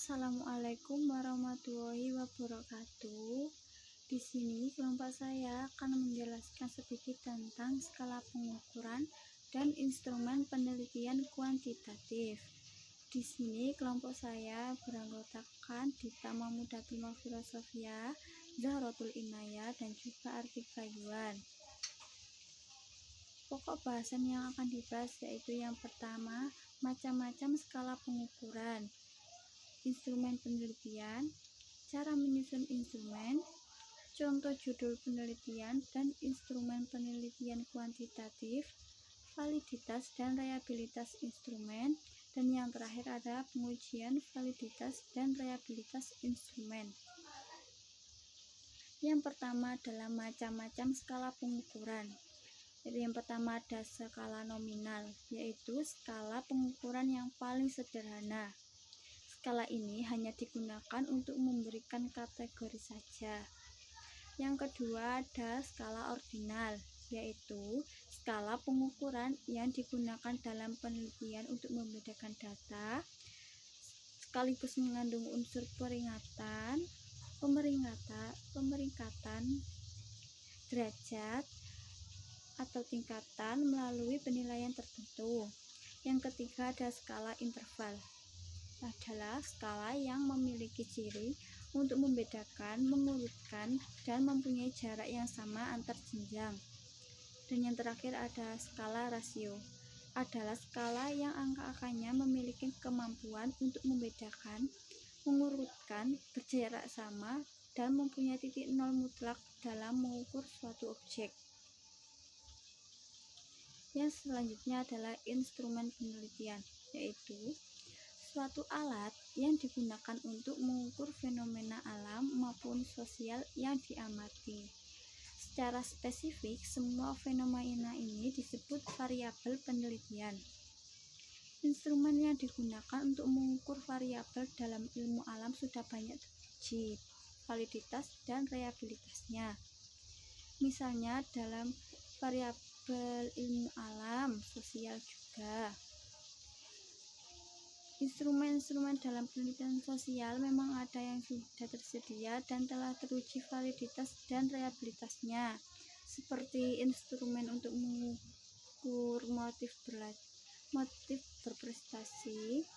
Assalamualaikum warahmatullahi wabarakatuh. Di sini kelompok saya akan menjelaskan sedikit tentang skala pengukuran dan instrumen penelitian kuantitatif. Di sini kelompok saya beranggotakan Dita Mahmudatul Filosofia, Zahrotul Inayah, dan juga Artik Rayuan. Pokok bahasan yang akan dibahas yaitu yang pertama, macam-macam skala pengukuran, instrumen penelitian, cara menyusun instrumen, contoh judul penelitian dan instrumen penelitian kuantitatif, validitas dan reliabilitas instrumen, dan yang terakhir adalah pengujian validitas dan reliabilitas instrumen. Yang pertama adalah macam-macam skala pengukuran. Yang pertama ada skala nominal, yaitu skala pengukuran yang paling sederhana. Skala ini hanya digunakan untuk memberikan kategori saja. Yang kedua ada skala ordinal, yaitu skala pengukuran yang digunakan dalam penelitian untuk membedakan data, sekaligus mengandung unsur peringkatan, derajat, atau tingkatan melalui penilaian tertentu. Yang ketiga ada skala interval, adalah skala yang memiliki ciri untuk membedakan, mengurutkan, dan mempunyai jarak yang sama antar jenjang. Dan yang terakhir ada skala rasio, adalah skala yang angka-angkanya memiliki kemampuan untuk membedakan, mengurutkan, berjarak sama, dan mempunyai titik nol mutlak dalam mengukur suatu objek. Yang selanjutnya adalah instrumen penelitian, yaitu suatu alat yang digunakan untuk mengukur fenomena alam maupun sosial yang diamati. Secara spesifik, semua fenomena ini disebut variabel penelitian. Instrumen yang digunakan untuk mengukur variabel dalam ilmu alam sudah banyak teruji, validitas dan reliabilitasnya. Misalnya dalam variabel ilmu alam, sosial juga. Instrumen-instrumen dalam penelitian sosial memang ada yang sudah tersedia dan telah teruji validitas dan reliabilitasnya, seperti instrumen untuk mengukur motif berprestasi,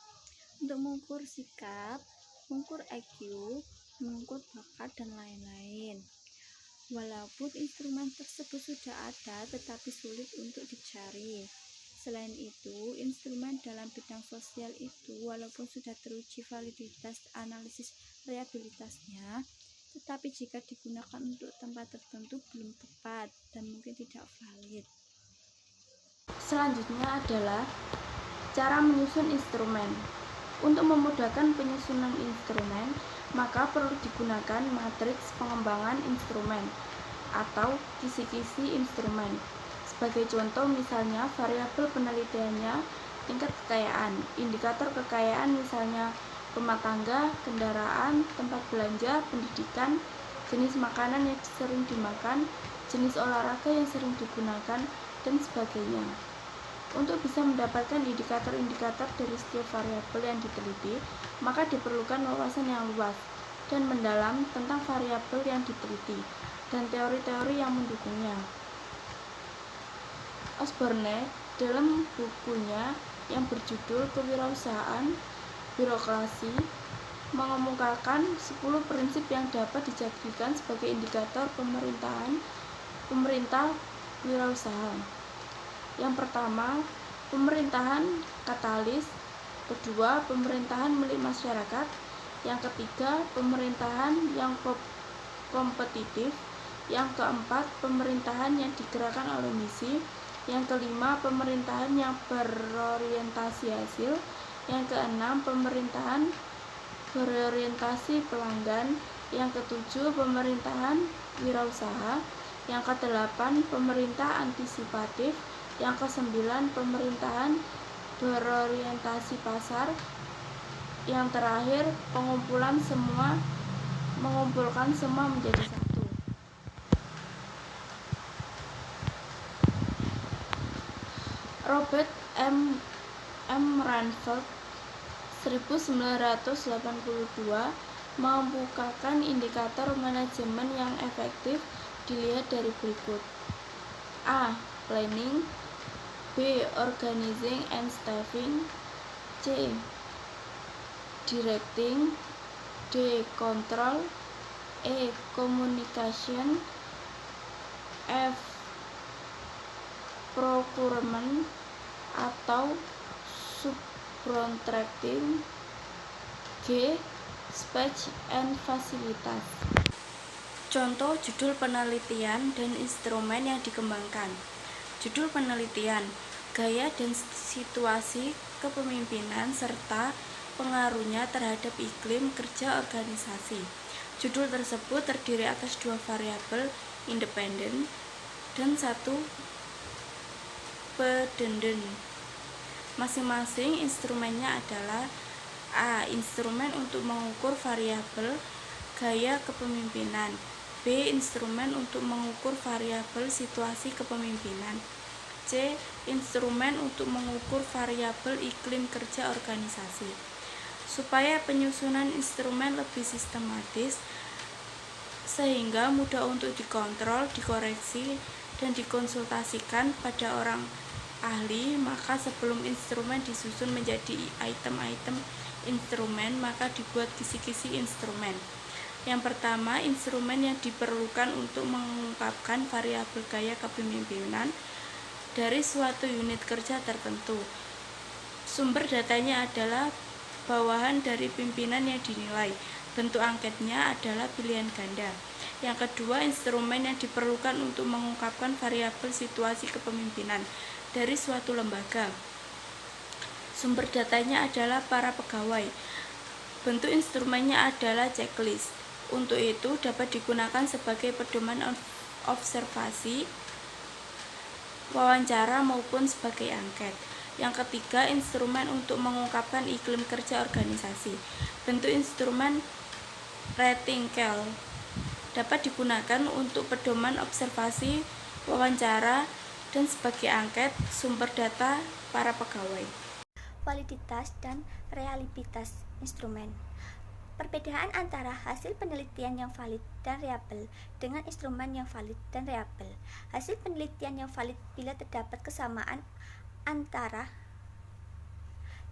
untuk mengukur sikap, mengukur IQ, mengukur bakat, dan lain-lain. Walaupun instrumen tersebut sudah ada, tetapi sulit untuk dicari. Selain itu, instrumen dalam bidang sosial itu walaupun sudah teruji validitas analisis reliabilitasnya, tetapi jika digunakan untuk tempat tertentu belum tepat dan mungkin tidak valid. Selanjutnya adalah cara menyusun instrumen. Untuk memudahkan penyusunan instrumen, maka perlu digunakan matriks pengembangan instrumen atau kisi-kisi instrumen. Sebagai contoh, misalnya variabel penelitiannya tingkat kekayaan, indikator kekayaan misalnya rumah tangga, kendaraan, tempat belanja, pendidikan, jenis makanan yang sering dimakan, jenis olahraga yang sering digunakan, dan sebagainya. Untuk bisa mendapatkan indikator-indikator dari setiap variabel yang diteliti, maka diperlukan wawasan yang luas dan mendalam tentang variabel yang diteliti dan teori-teori yang mendukungnya. Osborne dalam bukunya yang berjudul Kewirausahaan Birokrasi mengemukakan 10 prinsip yang dapat dijadikan sebagai indikator pemerintah wirausaha. Yang pertama, pemerintahan katalis. Kedua, pemerintahan milik masyarakat. Yang ketiga, pemerintahan yang kompetitif. Yang keempat, pemerintahan yang digerakkan oleh misi. Yang kelima, pemerintahan yang berorientasi hasil. Yang keenam, pemerintahan berorientasi pelanggan. Yang ketujuh, pemerintahan wirausaha. Yang kedelapan, pemerintah antisipatif. Yang kesembilan, pemerintahan berorientasi pasar. Yang terakhir, mengumpulkan semua menjadi satu. Robert M. Ranfeld 1982 membukakan indikator manajemen yang efektif dilihat dari berikut. A. Planning. B. Organizing and staffing. C. Directing. D. Control. E. Communication. F. Procurement atau subcontracting. G. Space and fasilitas. Contoh judul penelitian dan instrumen yang dikembangkan. Judul penelitian, gaya dan situasi kepemimpinan serta pengaruhnya terhadap iklim kerja organisasi. Judul tersebut terdiri atas 2 variabel independen dan 1 pedenden. Masing-masing instrumennya adalah A. Instrumen untuk mengukur variabel gaya kepemimpinan. B. Instrumen untuk mengukur variabel situasi kepemimpinan. C. Instrumen untuk mengukur variabel iklim kerja organisasi. Supaya penyusunan instrumen lebih sistematis sehingga mudah untuk dikontrol, dikoreksi, dan dikonsultasikan pada orang ahli, maka sebelum instrumen disusun menjadi item-item instrumen, maka dibuat kisi-kisi instrumen. Yang pertama, instrumen yang diperlukan untuk mengungkapkan variabel gaya kepemimpinan dari suatu unit kerja tertentu. Sumber datanya adalah bawahan dari pimpinan yang dinilai. Bentuk angketnya adalah pilihan ganda. Yang kedua, instrumen yang diperlukan untuk mengungkapkan variabel situasi kepemimpinan dari suatu lembaga. Sumber datanya adalah para pegawai. Bentuk instrumennya adalah checklist. Untuk itu dapat digunakan sebagai pedoman observasi, wawancara maupun sebagai angket. Yang ketiga, instrumen untuk mengungkapkan iklim kerja organisasi. Bentuk instrumen rating scale dapat digunakan untuk pedoman observasi, wawancara, dan sebagai angket. Sumber data para pegawai. Validitas dan reliabilitas instrumen. Perbedaan antara hasil penelitian yang valid dan reliable dengan instrumen yang valid dan reliable. Hasil penelitian yang valid bila terdapat kesamaan antara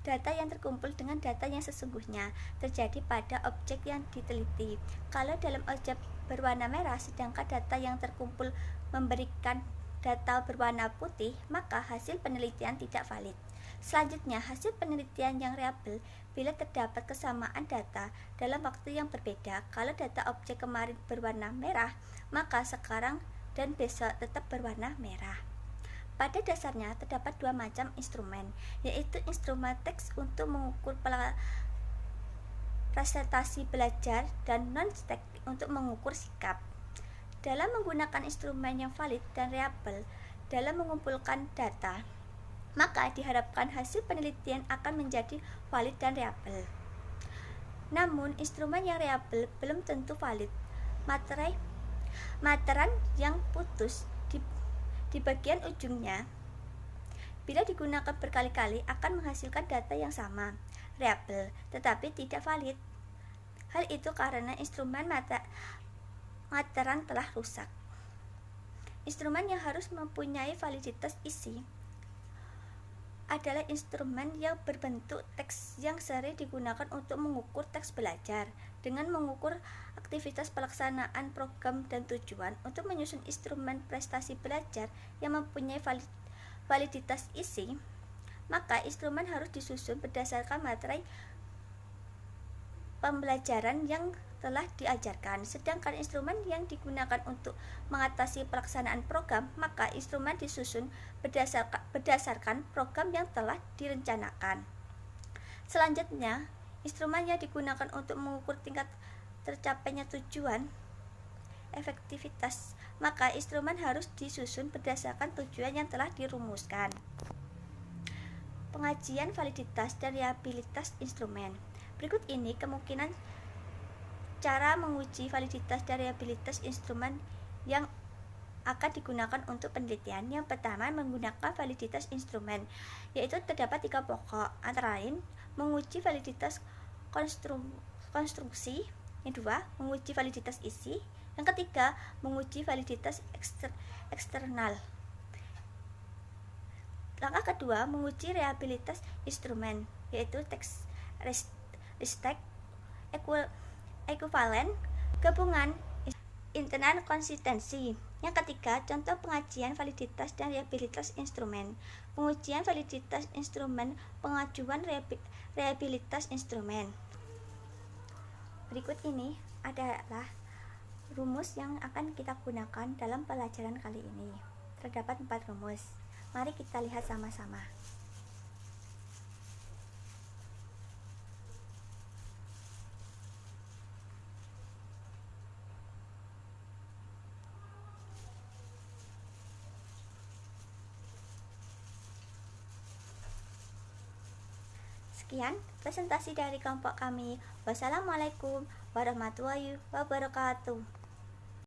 data yang terkumpul dengan data yang sesungguhnya terjadi pada objek yang diteliti. Kalau dalam objek berwarna merah sedangkan data yang terkumpul memberikan data berwarna putih, maka hasil penelitian tidak valid. Selanjutnya, hasil penelitian yang reliable bila terdapat kesamaan data dalam waktu yang berbeda. Kalau data objek kemarin berwarna merah, maka sekarang dan besok tetap berwarna merah. Pada dasarnya terdapat 2 macam instrumen, yaitu instrumen teks untuk mengukur presentasi belajar dan non-teks untuk mengukur sikap. Dalam menggunakan instrumen yang valid dan reliable dalam mengumpulkan data, maka diharapkan hasil penelitian akan menjadi valid dan reliable. Namun, instrumen yang reliable belum tentu valid. Materan yang putus di bagian ujungnya, bila digunakan berkali-kali akan menghasilkan data yang sama, reliable, tetapi tidak valid. Hal itu karena instrumen materan telah rusak. Instrumen yang harus mempunyai validitas isi adalah instrumen yang berbentuk teks yang sering digunakan untuk mengukur teks belajar. Dengan mengukur aktivitas pelaksanaan program dan tujuan untuk menyusun instrumen prestasi belajar yang mempunyai validitas isi, maka instrumen harus disusun berdasarkan materi pembelajaran yang telah diajarkan. Sedangkan instrumen yang digunakan untuk mengatasi pelaksanaan program, maka instrumen disusun berdasarkan program yang telah direncanakan. Selanjutnya, instrumen yang digunakan untuk mengukur tingkat tercapainya tujuan efektivitas, maka instrumen harus disusun berdasarkan tujuan yang telah dirumuskan. Pengajian validitas dan reliabilitas instrumen. Berikut ini kemungkinan cara menguji validitas dan reliabilitas instrumen yang akan digunakan untuk penelitian. Yang pertama, menggunakan validitas instrumen, yaitu terdapat 3 pokok, antara lain menguji validitas konstruksi. Yang kedua, menguji validitas isi. Yang ketiga, menguji validitas eksternal. Langkah kedua, menguji reliabilitas instrumen, yaitu test restek ekuivalen gabungan internal konsistensi. Yang ketiga, contoh pengajian validitas dan reliabilitas instrumen. Pengujian validitas instrumen, pengajuan reliabilitas instrumen. Berikut ini adalah rumus yang akan kita gunakan dalam pelajaran kali ini. Terdapat 4 rumus. Mari kita lihat sama-sama. Sekian presentasi dari kelompok kami. Wassalamualaikum warahmatullahi wabarakatuh.